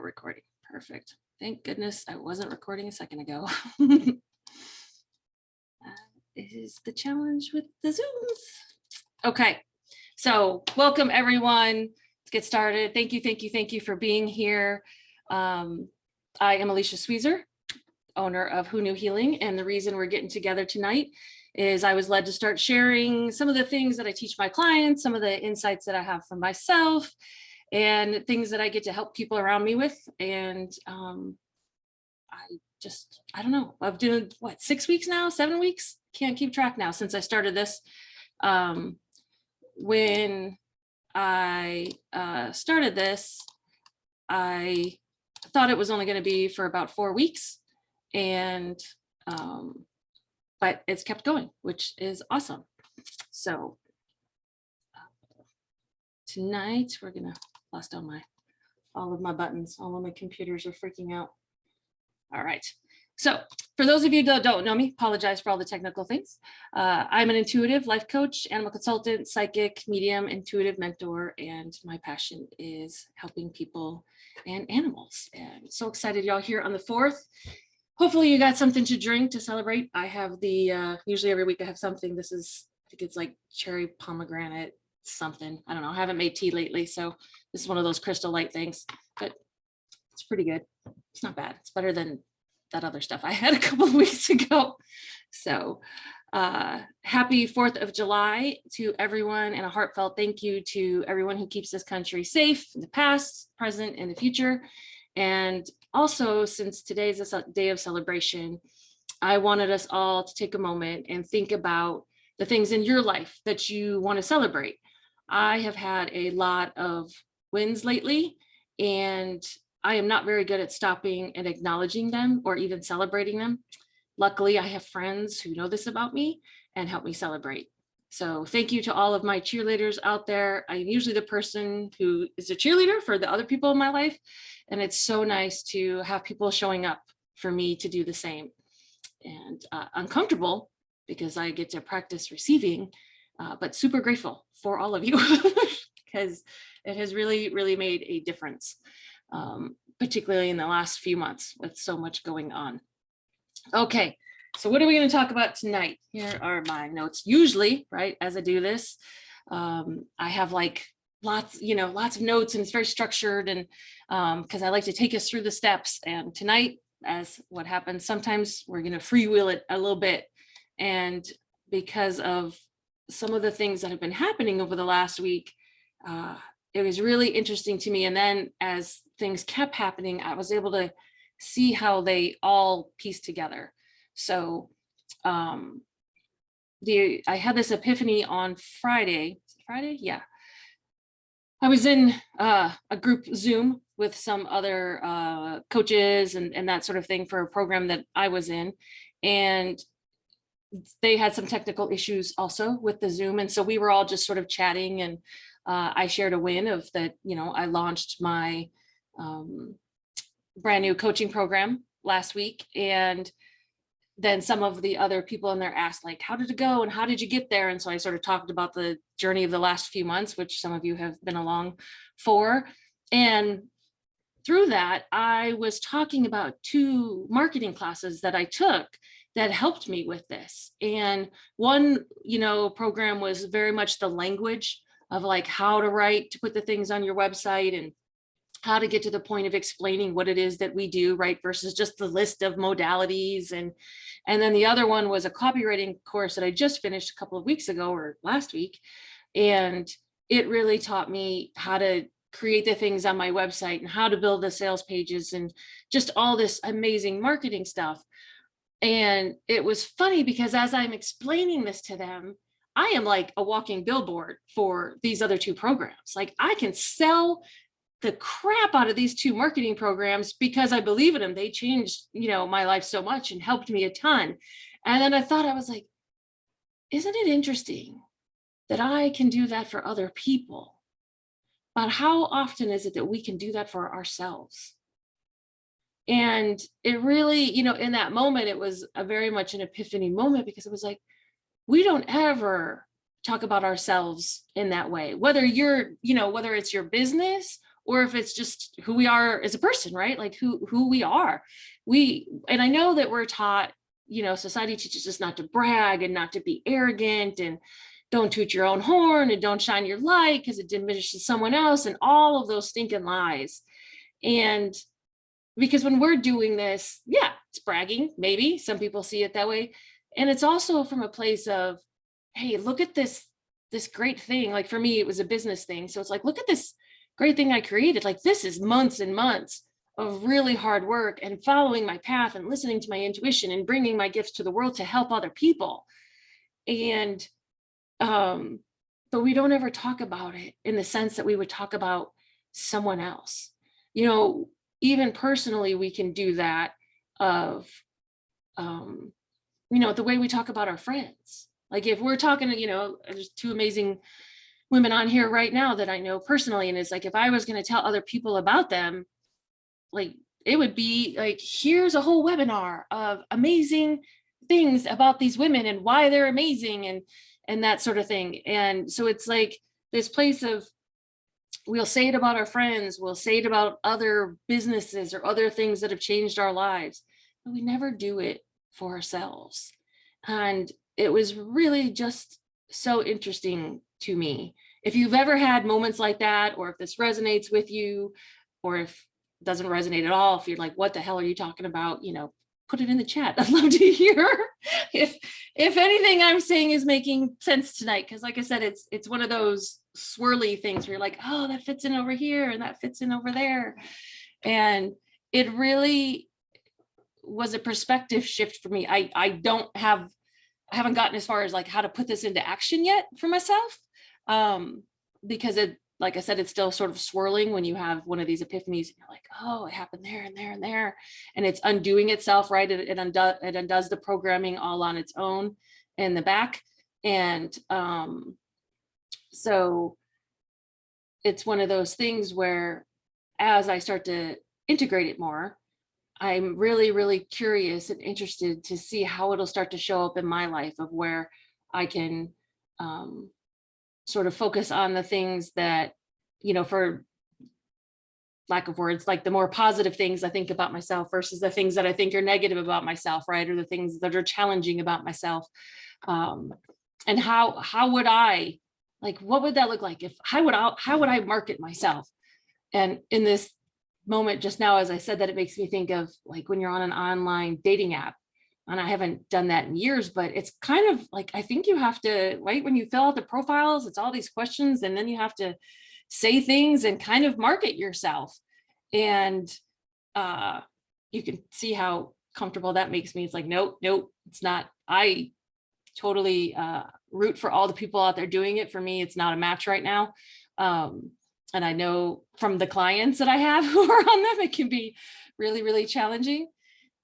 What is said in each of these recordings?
recording. Perfect. Thank goodness I wasn't recording a second ago. Is the challenge with the Zooms. Okay, so welcome everyone. Let's get started. Thank you for being here. I am Alicia Sweezer, owner of Who Knew Healing, and the reason we're getting together tonight is I was led to start sharing some of the things that I teach my clients, some of the insights that I have from myself, and things that I get to help people around me with. And I don't know, I've doing what, 6 weeks now, 7 weeks? Can't keep track now since I started this. When I started this, I thought it was only going to be for about 4 weeks, and but it's kept going, which is awesome. So tonight we're gonna lost all of my buttons. All of my computers are freaking out. All right. So for those of you that don't know me, apologize for all the technical things. I'm an intuitive life coach, animal consultant, psychic, medium, intuitive mentor, and my passion is helping people and animals. And so excited y'all here on the 4th. Hopefully you got something to drink to celebrate. I have the, usually every week I have something. This is, I think it's like cherry pomegranate something. I don't know. I haven't made tea lately. So this is one of those Crystal Light things, but it's pretty good. It's not bad. It's better than that other stuff I had a couple of weeks ago. So happy 4th of July to everyone, and a heartfelt thank you to everyone who keeps this country safe in the past, present, and the future. And also, since today's a day of celebration, I wanted us all to take a moment and think about the things in your life that you want to celebrate. I have had a lot of wins lately, and I am not very good at stopping and acknowledging them or even celebrating them. Luckily, I have friends who know this about me and help me celebrate. So thank you to all of my cheerleaders out there. I'm usually the person who is a cheerleader for the other people in my life. And it's so nice to have people showing up for me to do the same. And uncomfortable because I get to practice receiving, but super grateful for all of you because it has really, really made a difference, particularly in the last few months with so much going on. Okay, so what are we going to talk about tonight? Here are my notes. Usually, right, as I do this, I have like lots of notes, and it's very structured, and because I like to take us through the steps. And tonight, as what happens, sometimes we're going to freewheel it a little bit. And because of some of the things that have been happening over the last week, it was really interesting to me. And then as things kept happening, I was able to see how they all piece together. So I had this epiphany on Friday. Yeah. I was in a group Zoom with some other coaches and that sort of thing for a program that I was in. And they had some technical issues also with the Zoom. And so we were all just sort of chatting, and I shared a win of that, I launched my brand new coaching program last week. And then some of the other people in there asked, like, how did it go? And how did you get there? And so I sort of talked about the journey of the last few months, which some of you have been along for. And through that, I was talking about 2 marketing classes that I took that helped me with this. And one, program was very much the language of like how to write, to put the things on your website, and how to get to the point of explaining what it is that we do, right? Versus just the list of modalities. And then the other one was a copywriting course that I just finished a couple of weeks ago or last week. And it really taught me how to create the things on my website and how to build the sales pages and just all this amazing marketing stuff. And it was funny because as I'm explaining this to them, I am like a walking billboard for these other 2 programs. Like, I can sell the crap out of these 2 marketing programs because I believe in them. They changed, my life so much and helped me a ton. And then I was like, isn't it interesting that I can do that for other people? But how often is it that we can do that for ourselves? And it really, in that moment, it was a very much an epiphany moment, because it was like, we don't ever talk about ourselves in that way, whether you're, whether it's your business or if it's just who we are as a person, right? Like who we are. And I know that we're taught, society teaches us not to brag and not to be arrogant and don't toot your own horn and don't shine your light because it diminishes someone else and all of those stinking lies. And because when we're doing this, yeah, it's bragging, maybe some people see it that way. And it's also from a place of, hey, look at this great thing. Like for me, it was a business thing. So it's like, look at this great thing I created. Like this is months and months of really hard work and following my path and listening to my intuition and bringing my gifts to the world to help other people. And, but we don't ever talk about it in the sense that we would talk about someone else. Even personally, we can do that of, the way we talk about our friends. Like if we're talking to, there's two amazing women on here right now that I know personally. And it's like, if I was going to tell other people about them, like it would be like, here's a whole webinar of amazing things about these women and why they're amazing and that sort of thing. And so it's like this place of, we'll say it about our friends, we'll say it about other businesses or other things that have changed our lives, but we never do it for ourselves. And it was really just so interesting to me. If you've ever had moments like that, or if this resonates with you, or if it doesn't resonate at all, if you're like, what the hell are you talking about? Put it in the chat. I'd love to hear if anything I'm saying is making sense tonight. Because like I said, it's one of those swirly things where you're like, oh, that fits in over here and that fits in over there. And it really was a perspective shift for me. I haven't gotten as far as like how to put this into action yet for myself. Because it, like I said, it's still sort of swirling when you have one of these epiphanies and you're like, oh, it happened there and there and there. And it's undoing itself, right? It undoes the programming all on its own in the back. And so it's one of those things where as I start to integrate it more, I'm really, really curious and interested to see how it'll start to show up in my life, of where I can sort of focus on the things that, for lack of words, like the more positive things I think about myself versus the things that I think are negative about myself, right? Or the things that are challenging about myself. And how would I, like, what would that look like? How would I market myself? And in this moment just now, as I said that, it makes me think of like when you're on an online dating app. And I haven't done that in years, but it's kind of like, I think you have to, right, when you fill out the profiles, it's all these questions, and then you have to say things and kind of market yourself. And you can see how comfortable that makes me. It's like, nope, it's not. I totally root for all the people out there doing it. For me, it's not a match right now. And I know from the clients that I have who are on them, it can be really, really challenging.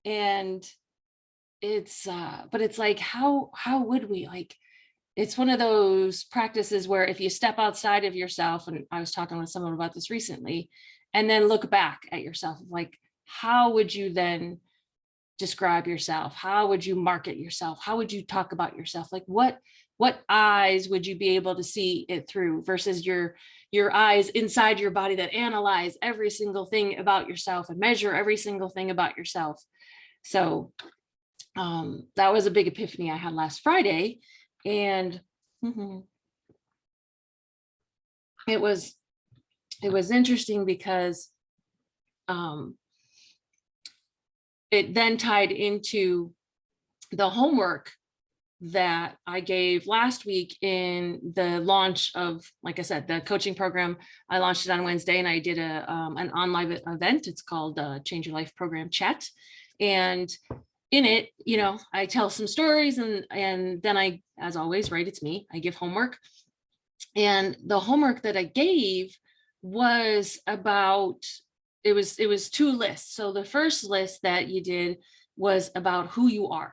And it's but it's like, how would we, like, it's one of those practices where if you step outside of yourself, and I was talking with someone about this recently, and then look back at yourself, like, how would you then describe yourself? How would you market yourself? How would you talk about yourself? Like what eyes would you be able to see it through versus your eyes inside your body that analyze every single thing about yourself and measure every single thing about yourself? So that was a big epiphany I had last Friday. And it was interesting because it then tied into the homework that I gave last week in the launch of, like I said, the coaching program. I launched it on Wednesday, and I did an online event. It's called Change Your Life Program Chat. And in it, I tell some stories, and then I, as always, right, it's me, I give homework. And the homework that I gave was about, it was two lists. So the first list that you did was about who you are,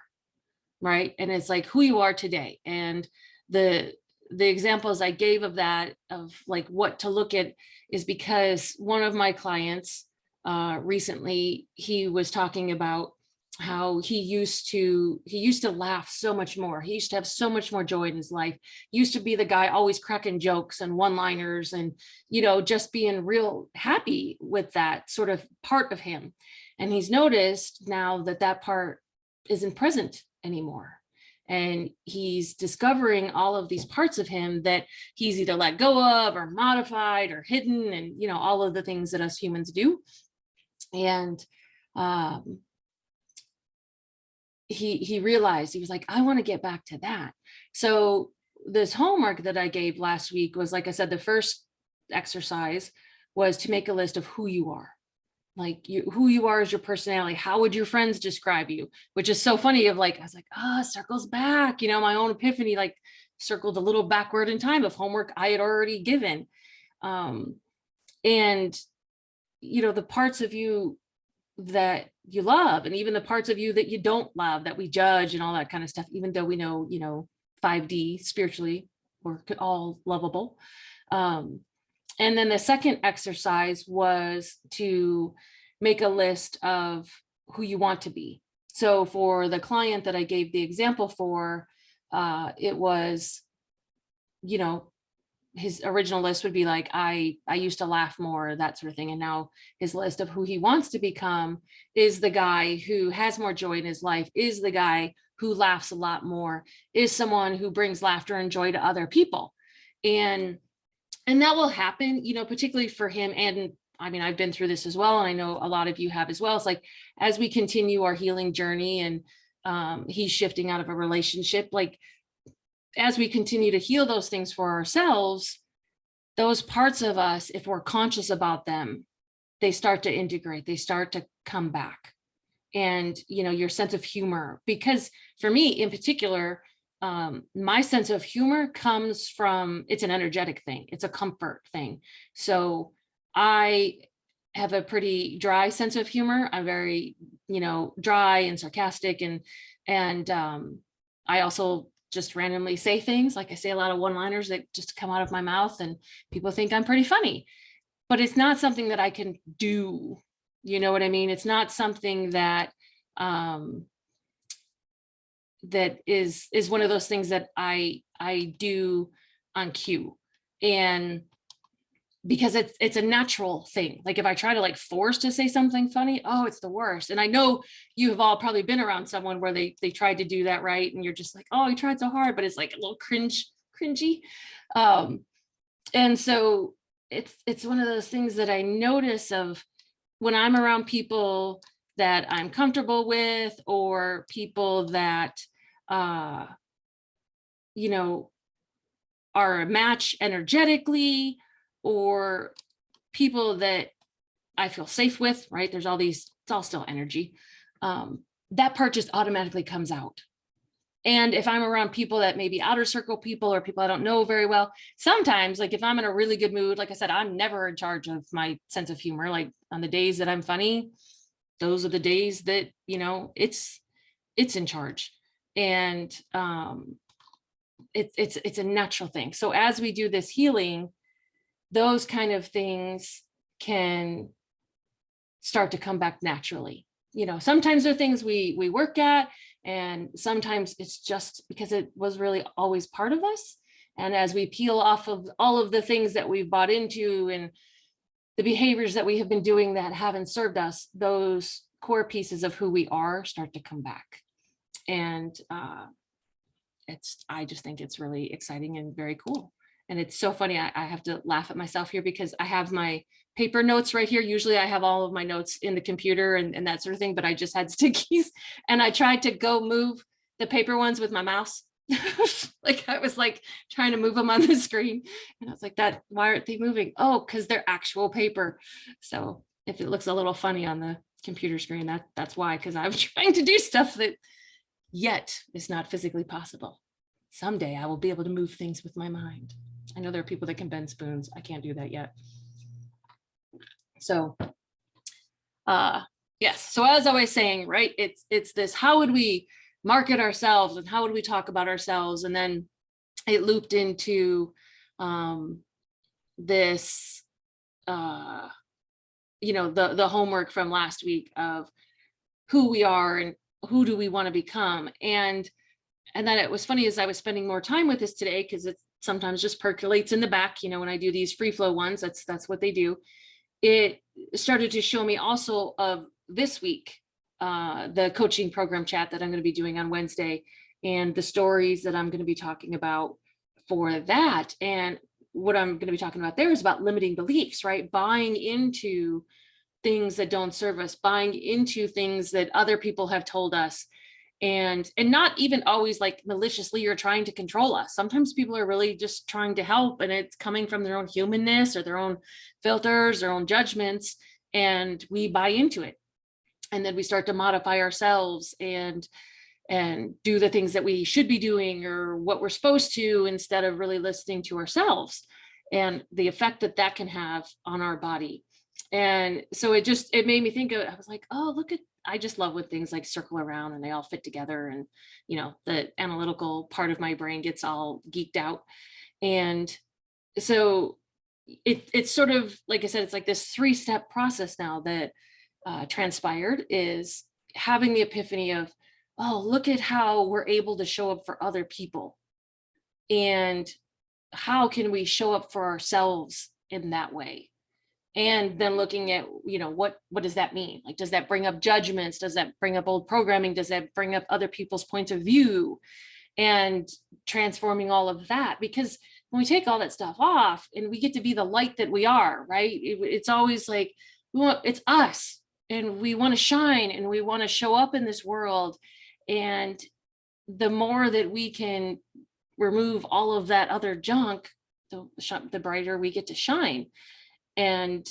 right? And it's like who you are today. And the examples I gave of that, of like what to look at, is because one of my clients recently, he was talking about how he used to laugh so much more. He used to have so much more joy in his life. He used to be the guy always cracking jokes and one-liners and, just being real happy with that sort of part of him. And he's noticed now that that part isn't present anymore. And he's discovering all of these parts of him that he's either let go of or modified or hidden, and, all of the things that us humans do. And he realized, he was like, I want to get back to that. So this homework that I gave last week was, like I said, the first exercise was to make a list of who you are. Like who you are as your personality. How would your friends describe you? Which is so funny of like, I was like, circles back, my own epiphany, like circled a little backward in time of homework I had already given. And, the parts of you that you love, and even the parts of you that you don't love, that we judge and all that kind of stuff, even though we know, 5D spiritually, we're all lovable. And then the second exercise was to make a list of who you want to be. So for the client that I gave the example for, it was, his original list would be like, I used to laugh more, that sort of thing. And now his list of who he wants to become is the guy who has more joy in his life, is the guy who laughs a lot more, is someone who brings laughter and joy to other people. And that will happen, particularly for him. And I mean, I've been through this as well, and I know a lot of you have as well. It's like, as we continue our healing journey and he's shifting out of a relationship, like as we continue to heal those things for ourselves, those parts of us, if we're conscious about them, they start to integrate, they start to come back. And, your sense of humor, because for me in particular, my sense of humor comes from, it's an energetic thing. It's a comfort thing. So I have a pretty dry sense of humor. I'm very, dry and sarcastic. And I also just randomly say things, like I say a lot of one-liners that just come out of my mouth, and people think I'm pretty funny, but it's not something that I can do. You know what I mean? It's not something that, that is one of those things that I do on cue. And because it's a natural thing. Like if I try to like force to say something funny, oh, it's the worst. And I know you have all probably been around someone where they tried to do that, right? And you're just like, oh, he tried so hard, but it's like a little cringy. And so it's one of those things that I notice of when I'm around people that I'm comfortable with, or people that, are a match energetically, or people that I feel safe with, right? There's all these, it's all still energy. That part just automatically comes out. And if I'm around people that maybe outer circle people, or people I don't know very well, sometimes, like if I'm in a really good mood, like I said, I'm never in charge of my sense of humor. Like on the days that I'm funny, those are the days that, it's in charge. And it's a natural thing. So as we do this healing, those kind of things can start to come back naturally. Sometimes they're things we work at, and sometimes it's just because it was really always part of us. And as we peel off of all of the things that we've bought into and the behaviors that we have been doing that haven't served us, those core pieces of who we are start to come back. And I just think it's really exciting and very cool. And it's so funny. I have to laugh at myself here because I have my paper notes right here. Usually I have all of my notes in the computer and that sort of thing, but I just had stickies, and I tried to go move the paper ones with my mouse. Like I was like trying to move them on the screen, and I was like, why aren't they moving? Oh, because they're actual paper. So if it looks a little funny on the computer screen, that's why, because I'm trying to do stuff that yet is not physically possible. Someday I will be able to move things with my mind. I know there are people that can bend spoons. I can't do that yet. So yes. So as I was saying, right, it's this, how would we market ourselves and how would we talk about ourselves? And then it looped into this, the homework from last week of who we are and who do we want to become? And then it was funny as I was spending more time with this today, because it sometimes just percolates in the back, when I do these free flow ones, that's what they do. It started to show me also of this week, the coaching program chat that I'm going to be doing on Wednesday, and the stories that I'm going to be talking about for that. And what I'm going to be talking about there is about limiting beliefs, right? Buying into things that don't serve us, buying into things that other people have told us, and not even always like maliciously or trying to control us. Sometimes people are really just trying to help, and it's coming from their own humanness or their own filters, their own judgments, and we buy into it. And then we start to modify ourselves and do the things that we should be doing or what we're supposed to, instead of really listening to ourselves and the effect that that can have on our body. And so it made me think of, I was like, oh, I just love when things like circle around and they all fit together, and the analytical part of my brain gets all geeked out. And so it's sort of, like I said, it's like this 3-step process now that transpired, is having the epiphany of, oh, look at how we're able to show up for other people, and how can we show up for ourselves in that way. And then looking at, what does that mean? Like, does that bring up judgments? Does that bring up old programming? Does that bring up other people's points of view? And transforming all of that, because when we take all that stuff off and we get to be the light that we are, right? It's always like, it's us, and we want to shine, and we want to show up in this world. And the more that we can remove all of that other junk, the brighter we get to shine. And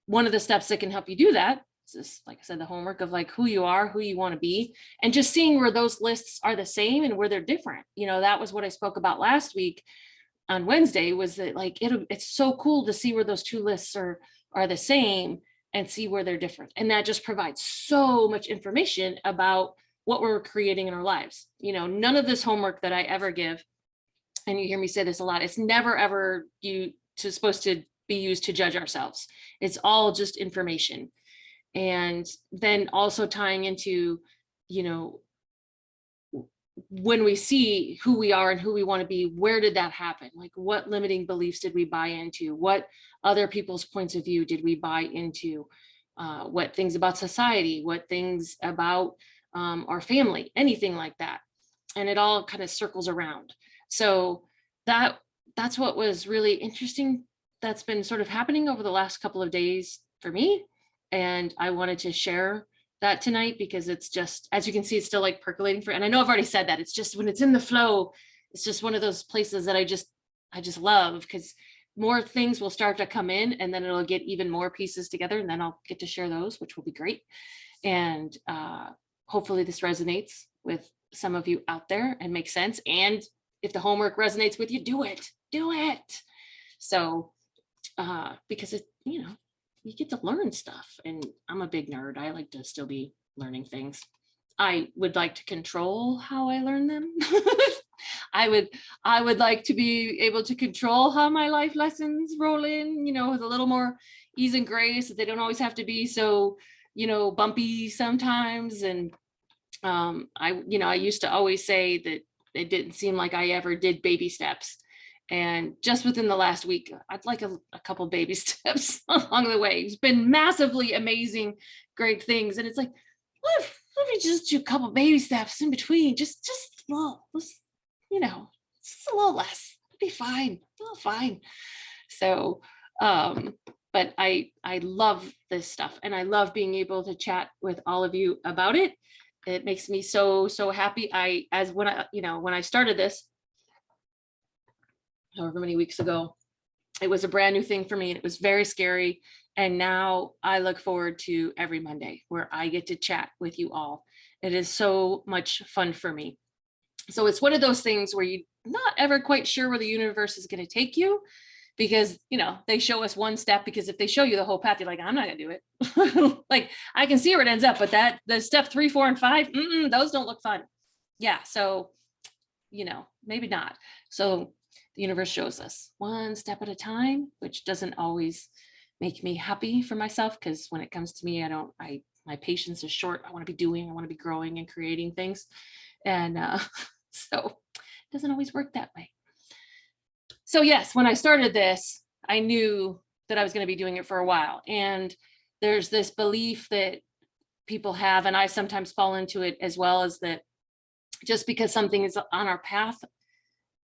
one of the steps that can help you do that is this, like I said, the homework of like who you are, who you want to be, and just seeing where those lists are the same and where they're different. That was what I spoke about last week on Wednesday, was that like, it's so cool to see where those 2 lists are the same, and see where they're different. And that just provides so much information about what we're creating in our lives. None of this homework that I ever give, and you hear me say this a lot, it's never ever supposed to be used to judge ourselves. It's all just information. And then also tying into, when we see who we are and who we want to be, where did that happen? Like, what limiting beliefs did we buy into? What other people's points of view did we buy into? What things about society? What things about our family? Anything like that. And it all kind of circles around. So that's what was really interesting. That's been sort of happening over the last couple of days for me. And I wanted to share that tonight, because it's just, as you can see, it's still like percolating and I know I've already said that, it's just when it's in the flow, it's just one of those places that I just love, because more things will start to come in, and then it'll get even more pieces together, and then I'll get to share those, which will be great. And hopefully this resonates with some of you out there and makes sense. And if the homework resonates with you, do it. So because you get to learn stuff, and I'm a big nerd. I like to still be learning things. I would like to control how I learn them. I would like to be able to control how my life lessons roll in, with a little more ease and grace, that they don't always have to be so, bumpy sometimes. And I used to always say that it didn't seem like I ever did baby steps. And just within the last week, I'd like a couple baby steps along the way. It's been massively amazing, great things. And it's like, what if we just do a couple baby steps in between? Just a little, just a little less. It'll be fine. It'll be fine. So, but I love this stuff, and I love being able to chat with all of you about it. It makes me so happy. When I started this, however many weeks ago, it was a brand new thing for me, and it was very scary. And now I look forward to every Monday where I get to chat with you all. It is so much fun for me. So it's one of those things where you're not ever quite sure where the universe is going to take you, because, they show us one step, because if they show you the whole path, you're like, I'm not going to do it. Like, I can see where it ends up, but the step 3, 4, and 5, those don't look fun. Yeah. So, maybe not. So the universe shows us one step at a time, which doesn't always make me happy for myself, because when it comes to me, I My patience is short. I want to be doing, I want to be growing and creating things. And so it doesn't always work that way. So yes, when I started this, I knew that I was going to be doing it for a while. And there's this belief that people have, and I sometimes fall into it as well, is that just because something is on our path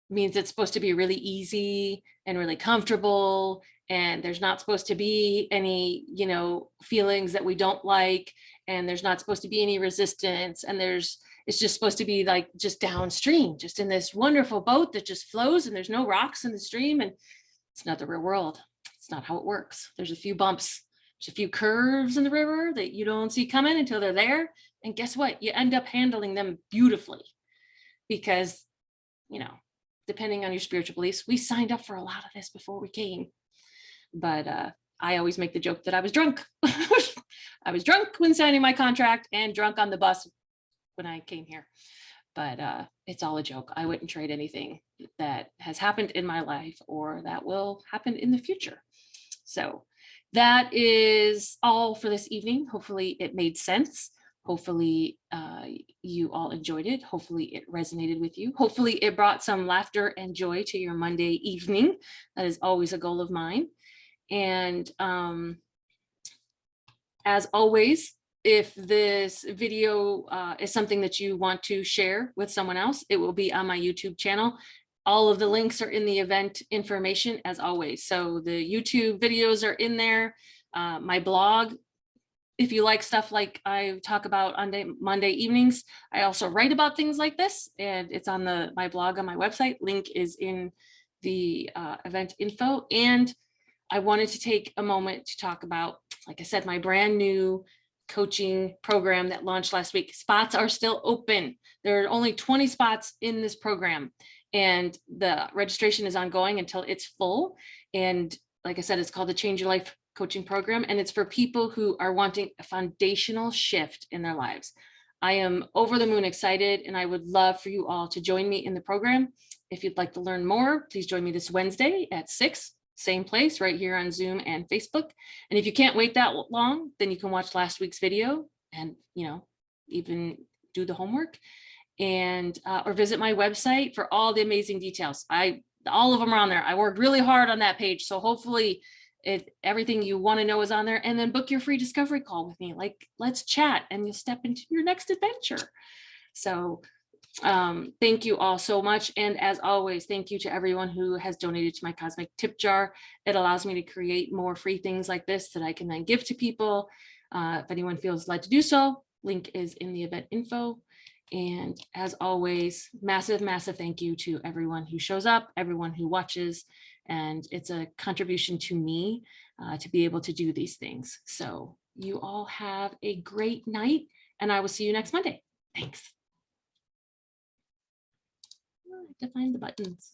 means it's supposed to be really easy and really comfortable, and there's not supposed to be any, you know, feelings that we don't like, and there's not supposed to be any resistance, and it's just supposed to be like just downstream, just in this wonderful boat that just flows, and there's no rocks in the stream. And it's not the real world. It's not how it works. There's a few bumps, there's a few curves in the river that you don't see coming until they're there. And guess what? You end up handling them beautifully because, you know, depending on your spiritual beliefs, we signed up for a lot of this before we came. But I always make the joke that I was drunk. I was drunk when signing my contract and drunk on the bus when I came here. But it's all a joke. I wouldn't trade anything that has happened in my life or that will happen in the future. So that is all for this evening. Hopefully it made sense. Hopefully you all enjoyed it. Hopefully it resonated with you. Hopefully it brought some laughter and joy to your Monday evening. That is always a goal of mine. And as always, if this video is something that you want to share with someone else, it will be on my YouTube channel. All of the links are in the event information as always. So the YouTube videos are in there. My blog, if you like stuff like I talk about on Monday evenings, I also write about things like this, and it's on my blog on my website. Link is in the event info. And I wanted to take a moment to talk about, like I said, my brand new coaching program that launched last week. Spots are still open. There are only 20 spots in this program, and the registration is ongoing until it's full. And like I said, it's called the Change Your Life Coaching Program, and it's for people who are wanting a foundational shift in their lives. I am over the moon excited, and I would love for you all to join me in the program. If you'd like to learn more, please join me this Wednesday at 6. Same place right here on Zoom and Facebook. And if you can't wait that long, then you can watch last week's video and, you know, even do the homework and or visit my website for all the amazing details. All of them are on there. I worked really hard on that page. So hopefully everything you want to know is on there. And then book your free discovery call with me. Like, let's chat and you'll step into your next adventure. So thank you all so much. And as always, thank you to everyone who has donated to my cosmic tip jar. It allows me to create more free things like this that I can then give to people. If anyone feels led to do so, link is in the event info. And as always, massive, massive thank you to everyone who shows up, everyone who watches. And it's a contribution to me to be able to do these things. So you all have a great night, and I will see you next Monday. Thanks. To find the buttons.